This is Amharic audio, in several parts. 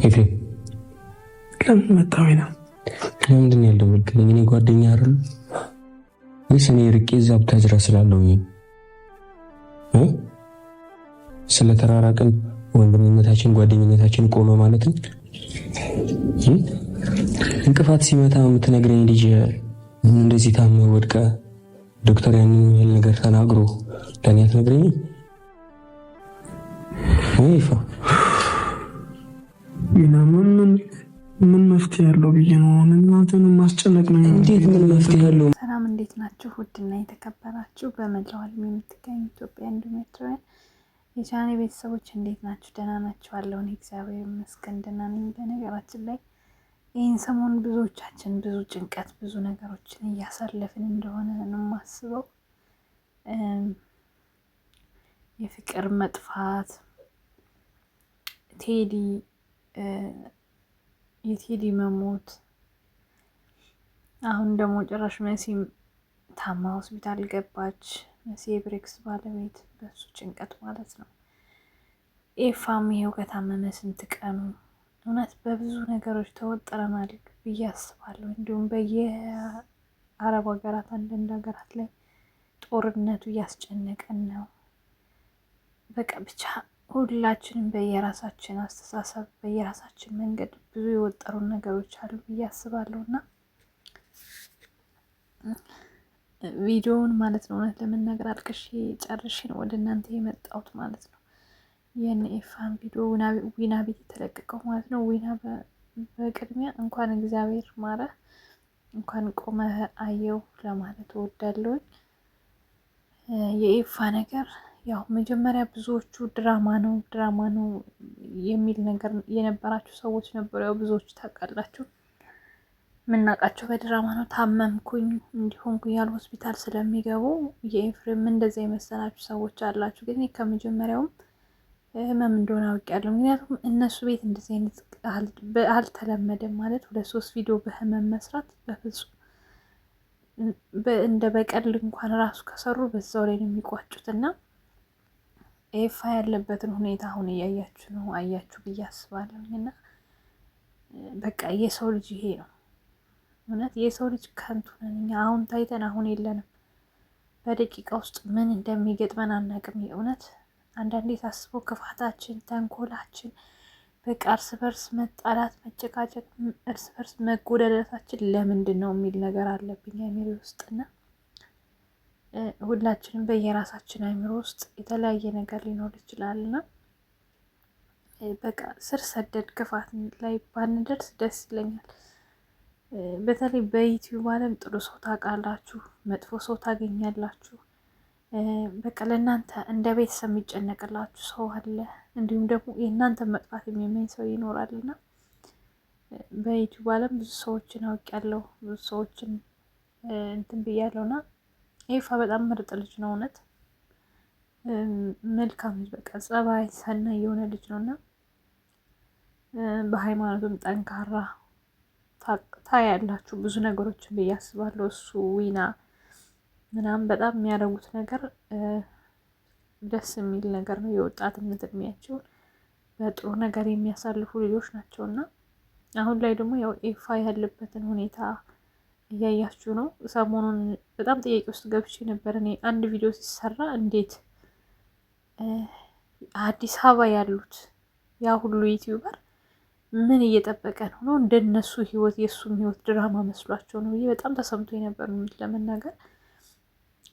ኤፍሬም ለምን መጣሁ? ለምንድን ነው ያልደወልክልኝ? እኔ ጓደኛ አይደል ወይስ እኔ ርቄ እዛ ብታጅራ ስላለሁኝ ስለተራራቅን ወንድምነታችን ጓደኝነታችን ቆመ ማለት ነው? እንቅፋት ሲመታ የምትነግረኝ ልጅ እንደዚህ ታመ ወድቀ ዶክተር ያንን ያህል ነገር ተናግሮ ለኔ አትነግረኝም? ይፋ ምን መፍትሄ ያለው ብዬ ነው እናንተን ማስጨነቅ ነው? እንዴት ምን መፍትሄ ያለው? ሰላም እንዴት ናችሁ? ውድና የተከበራችሁ በመላው ዓለም የምትገኙ ኢትዮጵያ እንዲሁም ኤርትራውያን የቻኔ ቤተሰቦች እንዴት ናችሁ? ደህና ናችሁ? አለውን እግዚአብሔር ይመስገን ደህና ነኝ። በነገራችን ላይ ይህን ሰሞን ብዙዎቻችን ብዙ ጭንቀት ብዙ ነገሮችን እያሳለፍን እንደሆነ ነው የማስበው። የፍቅር መጥፋት የቴዲ መሞት፣ አሁን ደግሞ ጭራሽ መሲም ታማ ሆስፒታል ገባች። መሲ የብሬክስ ባለቤት፣ በሱ ጭንቀት ማለት ነው። ኤፋም ይሄው ከታመመ ስንት ቀኑ። እውነት በብዙ ነገሮች ተወጥረናል ብዬ አስባለሁ። እንዲሁም በየአረብ ሀገራት አንዳንድ ሀገራት ላይ ጦርነቱ እያስጨነቀን ነው። በቃ ብቻ ሁላችንም በየራሳችን አስተሳሰብ በየራሳችን መንገድ ብዙ የወጠሩን ነገሮች አሉ ብዬ አስባለሁ እና ቪዲዮውን ማለት ነው እውነት ለመናገር አልቅሼ ጨርሼ ነው ወደ እናንተ የመጣሁት ማለት ነው። የነ ኤፋን ቪዲዮ ዊና ቤት የተለቀቀው ማለት ነው። ዊና በቅድሚያ እንኳን እግዚአብሔር ማረ እንኳን ቆመህ አየው ለማለት እወዳለሁ። የኤፋ ነገር ያው መጀመሪያ ብዙዎቹ ድራማ ነው የሚል ነገር የነበራችሁ ሰዎች ነበሩ። ያው ብዙዎቹ ታውቃላችሁ የምናውቃቸው በድራማ ነው። ታመምኩኝ እንዲሆንኩኝ ያሉ ሆስፒታል ስለሚገቡ የኤፍሬም እንደዛ የመሰላችሁ ሰዎች አላችሁ። ግን ከመጀመሪያውም ህመም እንደሆነ አውቄያለሁ። ምክንያቱም እነሱ ቤት እንደዚህ አይነት አልተለመደም ማለት 2-3 ቪዲዮ በህመም መስራት በፍጹም እንደ በቀል እንኳን ራሱ ከሰሩ በዛው ላይ ነው የሚቋጩት። እና ኤፋ ያለበትን ሁኔታ አሁን እያያችሁ ነው፣ አያችሁ ብዬ አስባለሁ። እና በቃ የሰው ልጅ ይሄ ነው እውነት። የሰው ልጅ ከንቱ ነን እኛ። አሁን ታይተን አሁን የለንም። በደቂቃ ውስጥ ምን እንደሚገጥመን አናውቅም። የእውነት አንዳንዴ ሳስበው ክፋታችን፣ ተንኮላችን፣ በቃ እርስ በርስ መጣላት፣ መጨቃጨቅ፣ እርስ በርስ መጎዳዳታችን ለምንድን ነው የሚል ነገር አለብኝ አይምሮ ውስጥና ሁላችንም በየራሳችን አይምሮ ውስጥ የተለያየ ነገር ሊኖር ይችላልና በቃ ስር ሰደድ ክፋት ላይ ባንደርስ ደስ ይለኛል። በተለይ በዩቲዩብ ዓለም ጥሩ ሰው ታውቃላችሁ፣ መጥፎ ሰው ታገኛላችሁ። በቃ ለእናንተ እንደ ቤተሰብ የሚጨነቅላችሁ ሰው አለ፣ እንዲሁም ደግሞ የእናንተ መጥፋት የሚመኝ ሰው ይኖራልና በዩቲዩብ ዓለም ብዙ ሰዎችን አውቄያለሁ፣ ብዙ ሰዎችን እንትን ብያለሁና ኤፋ በጣም ምርጥ ልጅ ነው እውነት መልካም ልጅ፣ በቃ ጸባይ ሰናይ የሆነ ልጅ ነው እና በሃይማኖቱም ጠንካራ ታያላችሁ ብዙ ነገሮችን ብዬ አስባለሁ። እሱ ዊና ምናምን በጣም የሚያደርጉት ነገር ደስ የሚል ነገር ነው። የወጣትነት እድሜያቸውን በጥሩ ነገር የሚያሳልፉ ልጆች ናቸው እና አሁን ላይ ደግሞ ያው ኤፋ ያለበትን ሁኔታ እያያችሁ ነው። ሰሞኑን በጣም ጥያቄ ውስጥ ገብቼ ነበር እኔ። አንድ ቪዲዮ ሲሰራ እንዴት አዲስ አበባ ያሉት ያ ሁሉ ዩቲዩበር ምን እየጠበቀ ነው እንደነሱ ህይወት የእሱም ህይወት ድራማ መስሏቸው ነው ብዬ በጣም ተሰምቶ የነበር ለመናገር።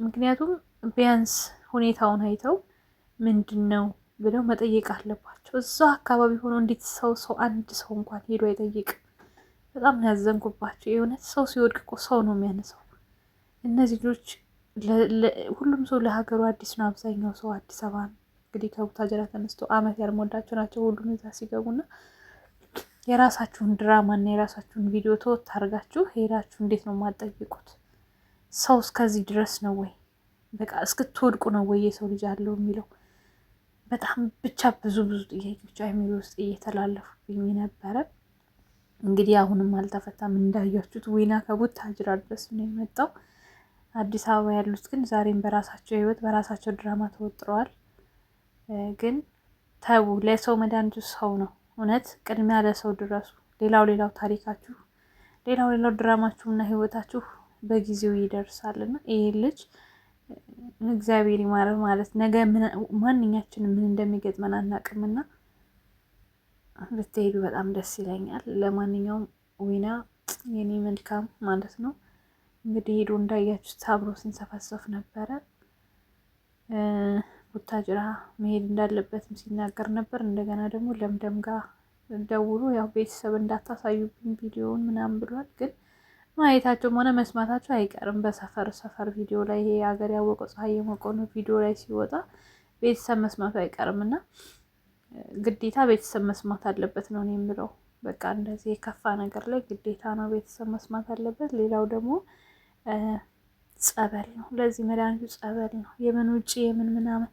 ምክንያቱም ቢያንስ ሁኔታውን አይተው ምንድን ነው ብለው መጠየቅ አለባቸው። እዛ አካባቢ ሆኖ እንዴት ሰው አንድ ሰው እንኳን ሄዶ አይጠይቅ? በጣም ነው ያዘንኩባቸው። የእውነት ሰው ሲወድቅ እኮ ሰው ነው የሚያነሳው። እነዚህ ልጆች ሁሉም ሰው ለሀገሩ አዲስ ነው። አብዛኛው ሰው አዲስ አበባ እንግዲህ ከቡታጀራ ተነስቶ አመት ያልሞላቸው ናቸው ሁሉም እዛ ሲገቡና የራሳችሁን ድራማ እና የራሳችሁን ቪዲዮ ተወት አድርጋችሁ ሄዳችሁ እንዴት ነው የማትጠይቁት? ሰው እስከዚህ ድረስ ነው ወይ? በቃ እስክትወድቁ ነው ወይ የሰው ልጅ አለው የሚለው? በጣም ብቻ ብዙ ጥያቄዎች አይምሮ ውስጥ እየተላለፉብኝ ነበረ። እንግዲህ አሁንም አልተፈታም እንዳያችሁት። ዊና ከቡታጅራ ድረስ ነው የመጣው። አዲስ አበባ ያሉት ግን ዛሬም በራሳቸው ህይወት በራሳቸው ድራማ ተወጥረዋል። ግን ተው፣ ለሰው መድኃኒቱ ሰው ነው። እውነት ቅድሚያ ለሰው ድረሱ። ሌላው ታሪካችሁ፣ ሌላው ድራማችሁና ህይወታችሁ በጊዜው ይደርሳልና ይሄ ልጅ እግዚአብሔር ይማረው ማለት ነገ ማንኛችንም ምን እንደሚገጥመን አናውቅምና ብትሄዱ በጣም ደስ ይለኛል። ለማንኛውም ዊና የኔ መልካም ማለት ነው እንግዲህ ሄዶ እንዳያችሁት አብሮ ሲንሰፈሰፍ ነበረ። ቡታጅራ መሄድ እንዳለበትም ሲናገር ነበር። እንደገና ደግሞ ለምለም ጋር ደውሎ ያው ቤተሰብ እንዳታሳዩብኝ ቪዲዮውን ምናምን ብሏል። ግን ማየታቸውም ሆነ መስማታቸው አይቀርም። በሰፈር ቪዲዮ ላይ ይሄ ሀገር ያወቀው ፀሐይ የሞቀው ነው ቪዲዮ ላይ ሲወጣ ቤተሰብ መስማቱ አይቀርም እና ግዴታ ቤተሰብ መስማት አለበት ነው እኔ የምለው። በቃ እንደዚህ የከፋ ነገር ላይ ግዴታ ነው ቤተሰብ መስማት አለበት። ሌላው ደግሞ ጸበል ነው፣ ለዚህ መድኃኒቱ ጸበል ነው። የምን ውጭ የምን ምናምን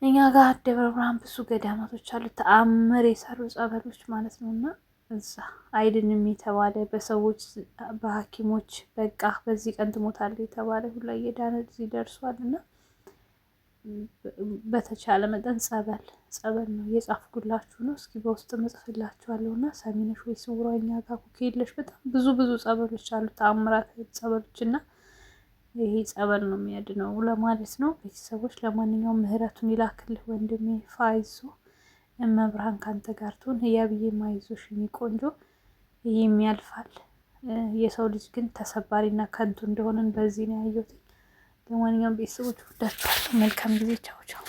እኛ ጋር ደብረ ብርሃን ብዙ ገዳማቶች አሉ፣ ተአምር የሰሩ ጸበሎች ማለት ነው። እና እዛ አይድንም የተባለ በሰዎች በሐኪሞች በቃ በዚህ ቀን ትሞታለህ የተባለ ሁላ እየዳነ እዚህ ደርሷል። እና በተቻለ መጠን ጸበል ነው እየጻፍኩላችሁ ነው። እስኪ በውስጥ መጽፍላችኋለሁ። እና ሰሚነሽ ወይ ስውሯ እኛ ጋር ከሌለሽ በጣም ብዙ ጸበሎች አሉ፣ ተአምራት ጸበሎች እና ይሄ ጸበል ነው የሚያድነው ለማለት ነው። ቤተሰቦች ለማንኛውም ምህረቱን ይላክልህ ወንድሜ ፋይዞ፣ እመብርሃን ካንተ ጋር ትሁን። ያብዬ ማይዞሽ ቆንጆ፣ ይህም ያልፋል። የሰው ልጅ ግን ተሰባሪና ከንቱ እንደሆነን በዚህ ነው ያየሁት። ለማንኛውም ቤተሰቦች ወዳችኋለሁ። መልካም ጊዜ። ቻው ቻው።